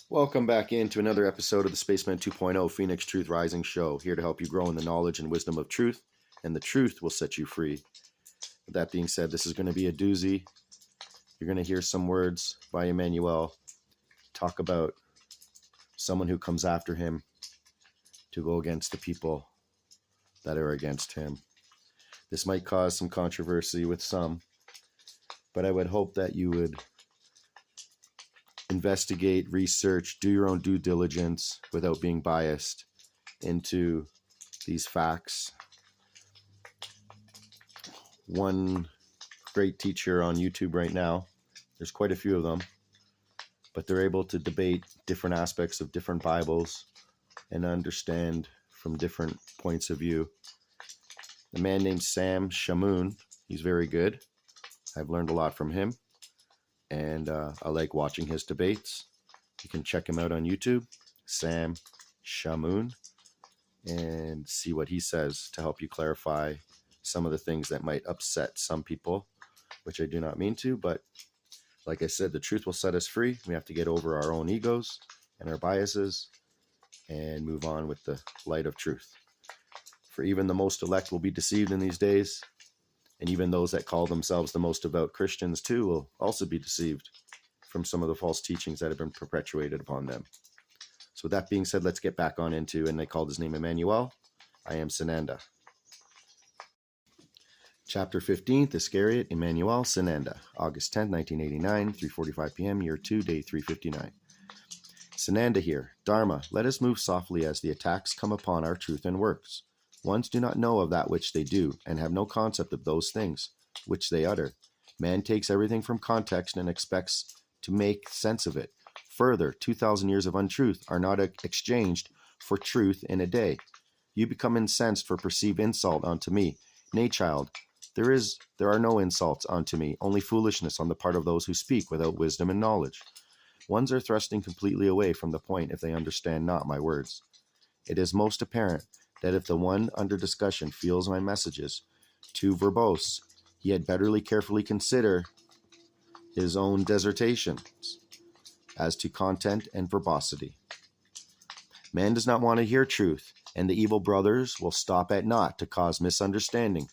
Welcome back into another episode of the Spaceman 2.0 Phoenix Truth Rising Show, here to help you grow in the knowledge and wisdom of truth, and the truth will set you free. With that being said, this is going to be a doozy. You're going to hear some words by Emmanuel talk about someone who comes after him to go against the people that are against him. This might cause some controversy with some, but I would hope that you would investigate, research, do your own due diligence without being biased into these facts. One great teacher on YouTube right now, there's quite a few of them, but they're able to debate different aspects of different Bibles and understand from different points of view. A man named Sam Shamoun, he's very good. I've learned a lot from him. And I like watching his debates. You can check him out on YouTube, Sam Shamoun, and see what he says to help you clarify some of the things that might upset some people, which I do not mean to, but like I said, the truth will set us free. We have to get over our own egos and our biases and move on with the light of truth. For even the most elect will be deceived in these days. And even those that call themselves the most devout Christians too will also be deceived from some of the false teachings that have been perpetuated upon them. So with that being said, let's get back on into, and they called his name Emmanuel. I am Sananda. Chapter 15th, Iscariot, Emmanuel, Sananda. August 10th, 1989, 3:45 p.m., year 2, day 359. Sananda here. Dharma, let us move softly as the attacks come upon our truth and works. Ones do not know of that which they do, and have no concept of those things which they utter. Man takes everything from context and expects to make sense of it. Further, 2,000 years of untruth are not exchanged for truth in a day. You become incensed for perceived insult unto me. Nay, child, there are no insults unto me, only foolishness on the part of those who speak without wisdom and knowledge. Ones are thrusting completely away from the point if they understand not my words. It is most apparent that if the one under discussion feels my messages too verbose, he had betterly carefully consider his own dissertations as to content and verbosity. Man does not want to hear truth, and the evil brothers will stop at naught to cause misunderstanding.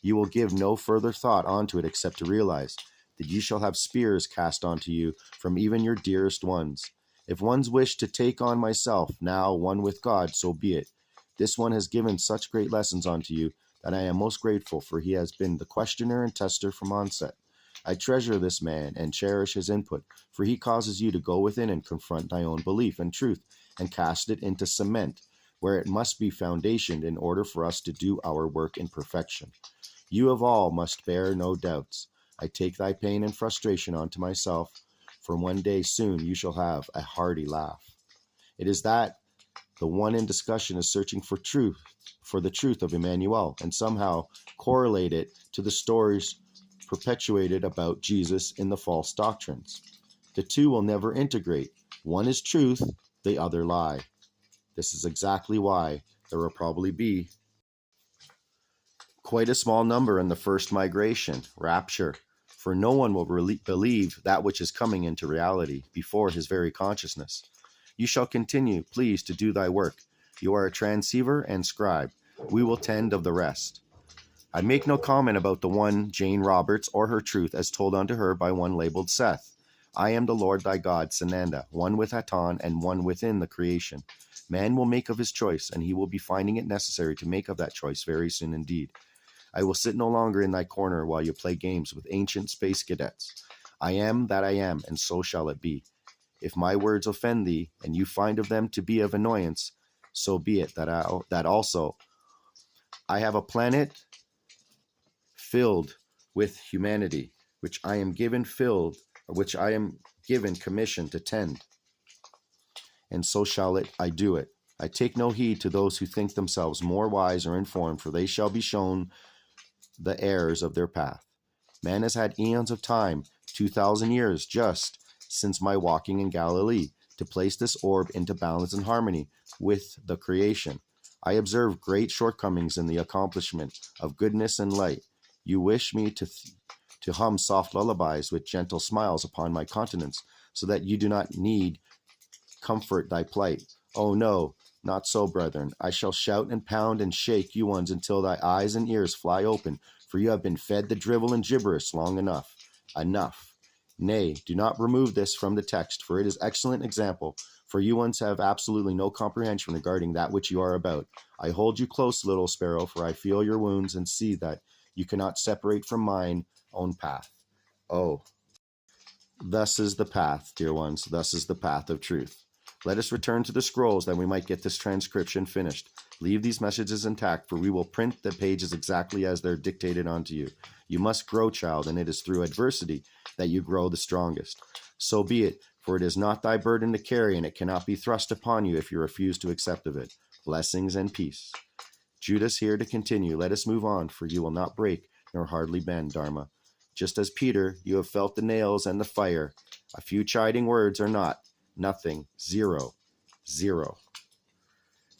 You will give no further thought onto it except to realize that you shall have spears cast onto you from even your dearest ones. If ones wish to take on myself, now one with God, so be it. This one has given such great lessons unto you that I am most grateful, for he has been the questioner and tester from onset. I treasure this man and cherish his input, for he causes you to go within and confront thy own belief and truth and cast it into cement, where it must be foundationed in order for us to do our work in perfection. You of all must bear no doubts. I take thy pain and frustration onto myself, for one day soon you shall have a hearty laugh. It is that the one in discussion is searching for truth, for the truth of Emmanuel, and somehow correlate it to the stories perpetuated about Jesus in the false doctrines. The two will never integrate. One is truth, the other lie. This is exactly why there will probably be quite a small number in the first migration, rapture, for no one will believe that which is coming into reality before his very consciousness. You shall continue, please, to do thy work. You are a transceiver and scribe. We will tend of the rest. I make no comment about the one Jane Roberts or her truth as told unto her by one labeled Seth. I am the Lord thy God, Sananda, one with hATOnn and one within the creation. Man will make of his choice, and he will be finding it necessary to make of that choice very soon indeed. I will sit no longer in thy corner while you play games with ancient space cadets. I am that I am, and so shall it be. If my words offend thee, and you find of them to be of annoyance, so be it. That also I have a planet filled with humanity, which I am given commission to tend. And so shall I do it. I take no heed to those who think themselves more wise or informed, for they shall be shown the errors of their path. Man has had eons of time, 2,000 years just, since my walking in Galilee, to place this orb into balance and harmony with the creation. I observe great shortcomings in the accomplishment of goodness and light. You wish me to hum soft lullabies with gentle smiles upon my countenance, so that you do not need comfort thy plight. Oh no, not so, brethren. I shall shout and pound and shake you ones until thy eyes and ears fly open, for you have been fed the drivel and gibberish long enough. Enough. Nay, do not remove this from the text, for it is excellent example, for you ones have absolutely no comprehension regarding that which you are about. I hold you close, little sparrow, for I feel your wounds and see that you cannot separate from mine own path. Oh, thus is the path, dear ones, thus is the path of truth. Let us return to the scrolls that we might get this transcription finished. Leave these messages intact, for we will print the pages exactly as they're dictated unto you. You must grow, child, and it is through adversity that you grow the strongest. So be it, for it is not thy burden to carry, and it cannot be thrust upon you if you refuse to accept of it. Blessings and peace. Judas here to continue. Let us move on, for you will not break nor hardly bend, Dharma. Just as Peter, you have felt the nails and the fire. A few chiding words are not. Nothing. Zero. Zero.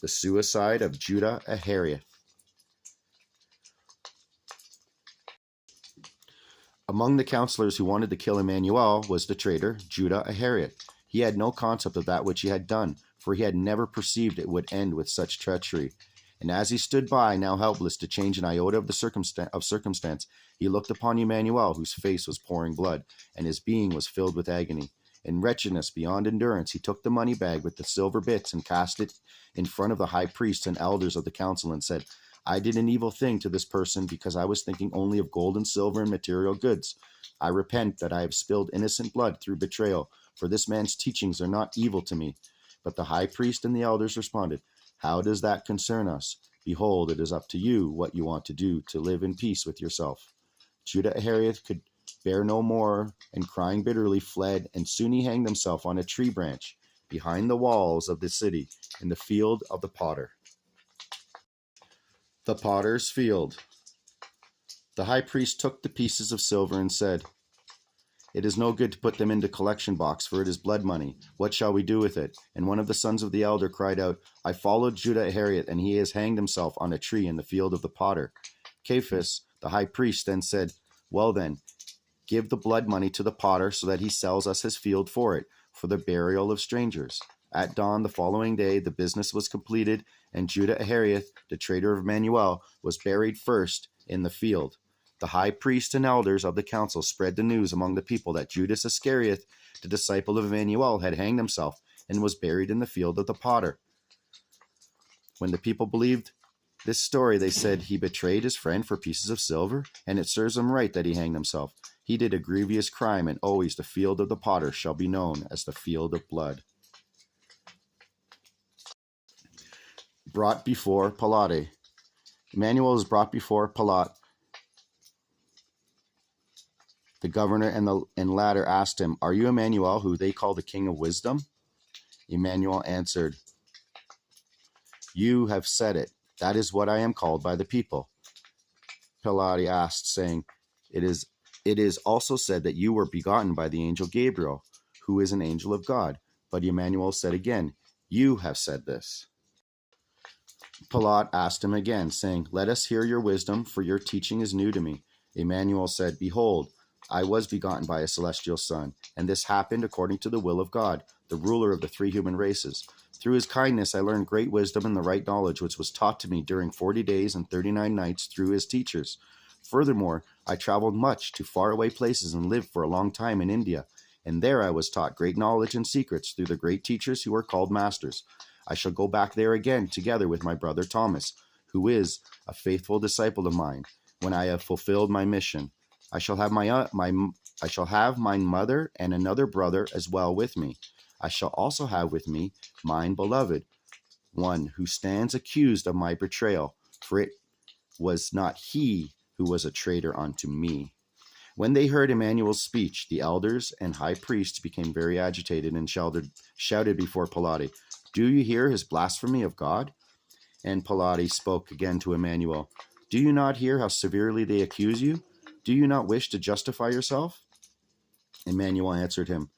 The suicide of Judas Iscarioth. Among the counselors who wanted to kill Emmanuel was the traitor Judas Iscarioth. He had no concept of that which he had done, for he had never perceived it would end with such treachery. And as he stood by, now helpless to change an iota of circumstance, he looked upon Emmanuel, whose face was pouring blood, and his being was filled with agony. In wretchedness beyond endurance, he took the money bag with the silver bits and cast it in front of the high priests and elders of the council and said, I did an evil thing to this person because I was thinking only of gold and silver and material goods. I repent that I have spilled innocent blood through betrayal, for this man's teachings are not evil to me. But the high priest and the elders responded, How does that concern us? Behold, it is up to you what you want to do to live in peace with yourself. Judas Iscarioth could bear no more, and crying bitterly fled, and soon he hanged himself on a tree branch behind the walls of the city in the field of the potter. The potter's field. The high priest took the pieces of silver and said, It is no good to put them into collection box, for it is blood money. What shall we do with it? And one of the sons of the elder cried out, I followed Judas Iscarioth, and he has hanged himself on a tree in the field of the potter. Caiaphas, the high priest, then said, Well then, give the blood money to the potter so that he sells us his field for it, for the burial of strangers. At dawn the following day, the business was completed, and Judas Iscarioth, the traitor of Emmanuel, was buried first in the field. The high priest and elders of the council spread the news among the people that Judas Iscarioth, the disciple of Emmanuel, had hanged himself and was buried in the field of the potter. When the people believed this story, they said, He betrayed his friend for pieces of silver, and it serves him right that he hanged himself. He did a grievous crime, and always the field of the potter shall be known as the field of blood. Brought before Pilate. Emmanuel is brought before Pilate. The governor and latter asked him, Are you Emmanuel, who they call the King of Wisdom? Emmanuel answered, You have said it. That is what I am called by the people. Pilate asked, saying, It is also said that you were begotten by the angel Gabriel, who is an angel of God. But Emmanuel said again, You have said this. Pilate asked him again, saying, Let us hear your wisdom, for your teaching is new to me. Emmanuel said, Behold, I was begotten by a celestial son, and this happened according to the will of God, the ruler of the three human races. Through his kindness I learned great wisdom and the right knowledge, which was taught to me during 40 days and 39 nights through his teachers. Furthermore, I traveled much to faraway places and lived for a long time in India, and there I was taught great knowledge and secrets through the great teachers who are called masters. I shall go back there again, together with my brother Thomas, who is a faithful disciple of mine, when I have fulfilled my mission. I shall have my mother and another brother as well with me. I shall also have with me mine beloved, one who stands accused of my betrayal, for it was not he who was a traitor unto me. When they heard Emmanuel's speech, the elders and high priests became very agitated and shouted before Pilate, Do you hear his blasphemy of God? And Pilate spoke again to Emmanuel, Do you not hear how severely they accuse you? Do you not wish to justify yourself? Emmanuel answered him,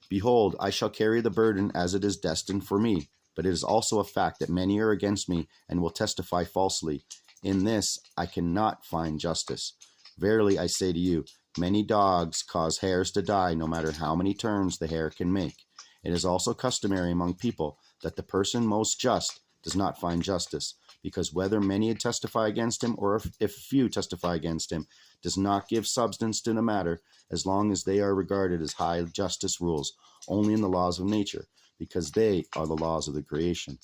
Behold, I shall carry the burden as it is destined for me, but it is also a fact that many are against me and will testify falsely. In this I cannot find justice. Verily I say to you, many dogs cause hares to die, no matter how many turns the hare can make. It is also customary among people that the person most just does not find justice, because whether many testify against him or if few testify against him does not give substance to the matter, as long as they are regarded as high justice rules only in the laws of nature, because they are the laws of the creation.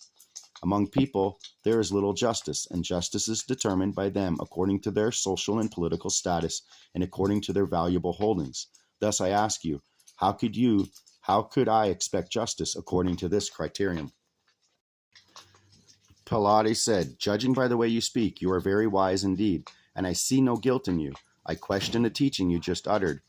Among people, there is little justice, and justice is determined by them according to their social and political status and according to their valuable holdings. Thus I ask you, how could I expect justice according to this criterion? Pilate said, "Judging by the way you speak, you are very wise indeed, and I see no guilt in you. I question the teaching you just uttered."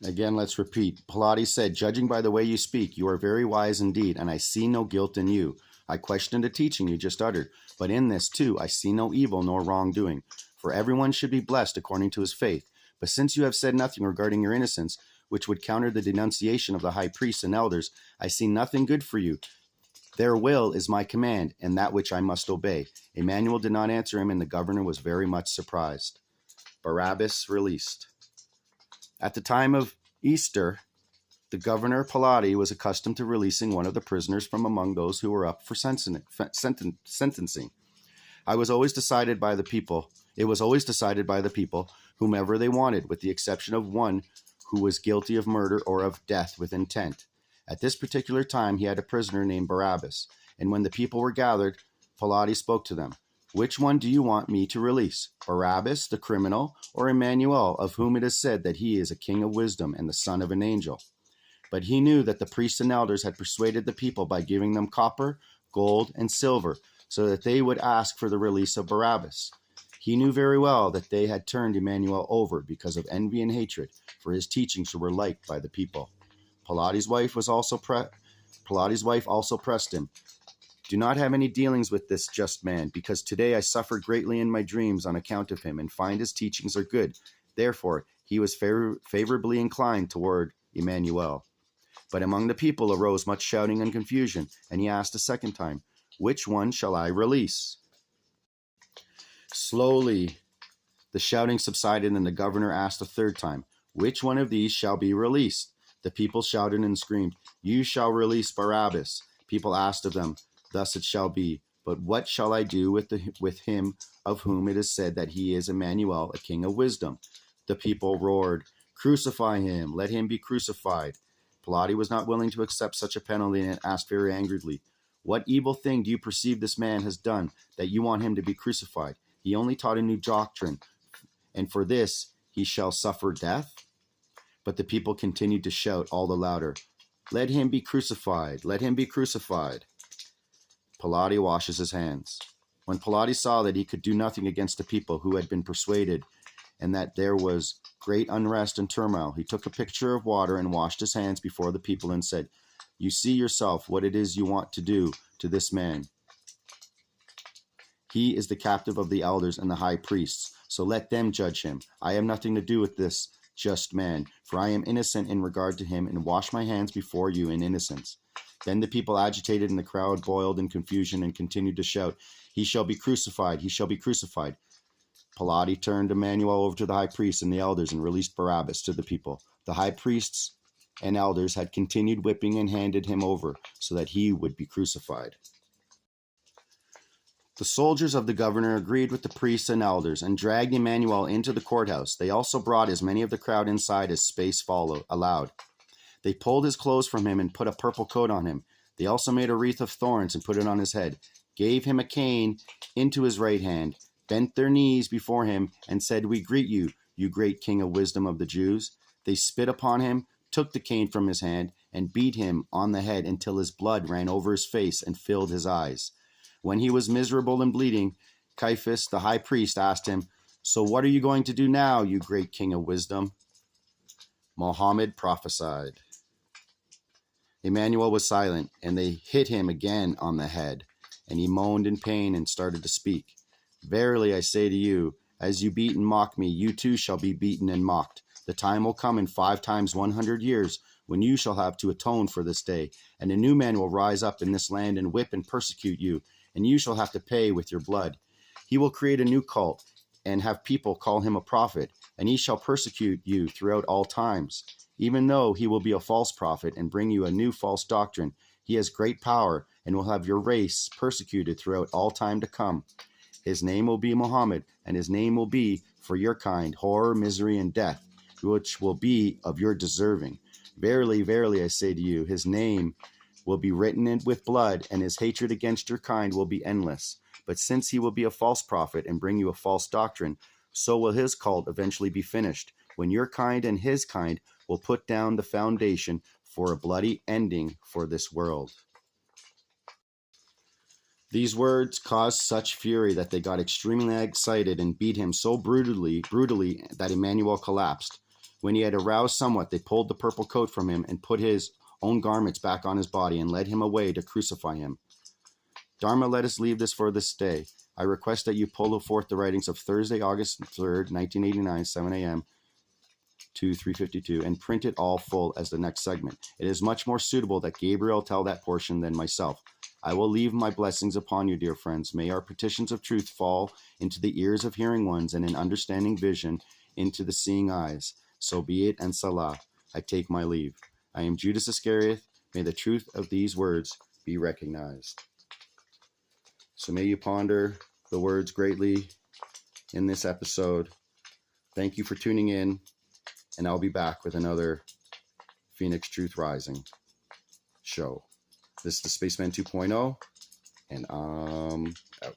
Again, let's repeat. Pilate said, "Judging by the way you speak, you are very wise indeed, and I see no guilt in you. I question the teaching you just uttered, but in this too I see no evil nor wrongdoing. For everyone should be blessed according to his faith. But since you have said nothing regarding your innocence, which would counter the denunciation of the high priests and elders, I see nothing good for you. Their will is my command, and that which I must obey." Emmanuel did not answer him, and the governor was very much surprised. Barabbas released. At the time of Easter, the governor Pilate was accustomed to releasing one of the prisoners from among those who were up for sentencing. It was always decided by the people, whomever they wanted, with the exception of one who was guilty of murder or of death with intent. At this particular time, he had a prisoner named Barabbas, and when the people were gathered, Pilate spoke to them. "Which one do you want me to release, Barabbas, the criminal, or Emmanuel, of whom it is said that he is a king of wisdom and the son of an angel?" But he knew that the priests and elders had persuaded the people by giving them copper, gold, and silver, so that they would ask for the release of Barabbas. He knew very well that they had turned Emmanuel over because of envy and hatred, for his teachings were liked by the people. Pilate's wife also pressed him, "Do not have any dealings with this just man, because today I suffered greatly in my dreams on account of him, and find his teachings are good." Therefore, he was favorably inclined toward Emmanuel. But among the people arose much shouting and confusion, and he asked a second time, "Which one shall I release?" Slowly, the shouting subsided, and the governor asked a third time, "Which one of these shall be released?" The people shouted and screamed, "You shall release Barabbas." People asked of them, "Thus it shall be. But what shall I do with him of whom it is said that he is Emmanuel, a king of wisdom?" The people roared, "Crucify him, let him be crucified." Pilate was not willing to accept such a penalty and asked very angrily, "What evil thing do you perceive this man has done that you want him to be crucified? He only taught a new doctrine, and for this he shall suffer death?" But the people continued to shout all the louder, "Let him be crucified, let him be crucified." Pilate washes his hands. When Pilate saw that he could do nothing against the people who had been persuaded, and that there was great unrest and turmoil, he took a pitcher of water and washed his hands before the people and said, "You see yourself what it is you want to do to this man. He is the captive of the elders and the high priests, so let them judge him. I have nothing to do with this just man, for I am innocent in regard to him, and wash my hands before you in innocence." Then the people agitated, and the crowd boiled in confusion and continued to shout, "He shall be crucified, he shall be crucified." Pilate turned Emmanuel over to the high priests and the elders and released Barabbas to the people. The high priests and elders had continued whipping and handed him over so that he would be crucified. The soldiers of the governor agreed with the priests and elders and dragged Emmanuel into the courthouse. They also brought as many of the crowd inside as space allowed. They pulled his clothes from him and put a purple coat on him. They also made a wreath of thorns and put it on his head, gave him a cane into his right hand, bent their knees before him, and said, "We greet you, you great king of wisdom of the Jews." They spit upon him, took the cane from his hand, and beat him on the head until his blood ran over his face and filled his eyes. When he was miserable and bleeding, Caiaphas, the high priest, asked him, "So what are you going to do now, you great king of wisdom?" Mohammed prophesied. Emmanuel was silent, and they hit him again on the head, and he moaned in pain and started to speak. "Verily I say to you, as you beat and mock me, you too shall be beaten and mocked. The time will come in 5 times 100 years when you shall have to atone for this day, and a new man will rise up in this land and whip and persecute you, and you shall have to pay with your blood. He will create a new cult and have people call him a prophet, and he shall persecute you throughout all times. Even though he will be a false prophet and bring you a new false doctrine, he has great power and will have your race persecuted throughout all time to come. His name will be Muhammad, and his name will be, for your kind, horror, misery, and death, which will be of your deserving. Verily, verily, I say to you, his name will be written in with blood, and his hatred against your kind will be endless. But since he will be a false prophet and bring you a false doctrine, so will his cult eventually be finished, when your kind and his kind will put down the foundation for a bloody ending for this world. These words caused such fury that they got extremely excited and beat him so brutally that Emmanuel collapsed. When he had aroused somewhat, they pulled the purple coat from him and put his own garments back on his body and led him away to crucify him. Dharma, let us leave this for this day. I request that you pull forth the writings of Thursday, August 3rd, 1989, 7 a.m. to 3:52, and print it all full as the next segment. It is much more suitable that Gabriel tell that portion than myself. I will leave my blessings upon you, dear friends. May our petitions of truth fall into the ears of hearing ones, and in understanding vision into the seeing eyes. So be it, and Salah. I take my leave. I am Judas Iscarioth. May the truth of these words be recognized. So may you ponder the words greatly in this episode. Thank you for tuning in, and I'll be back with another Phoenix Truth Rising show. This is the Spaceman 2.0, and I'm out.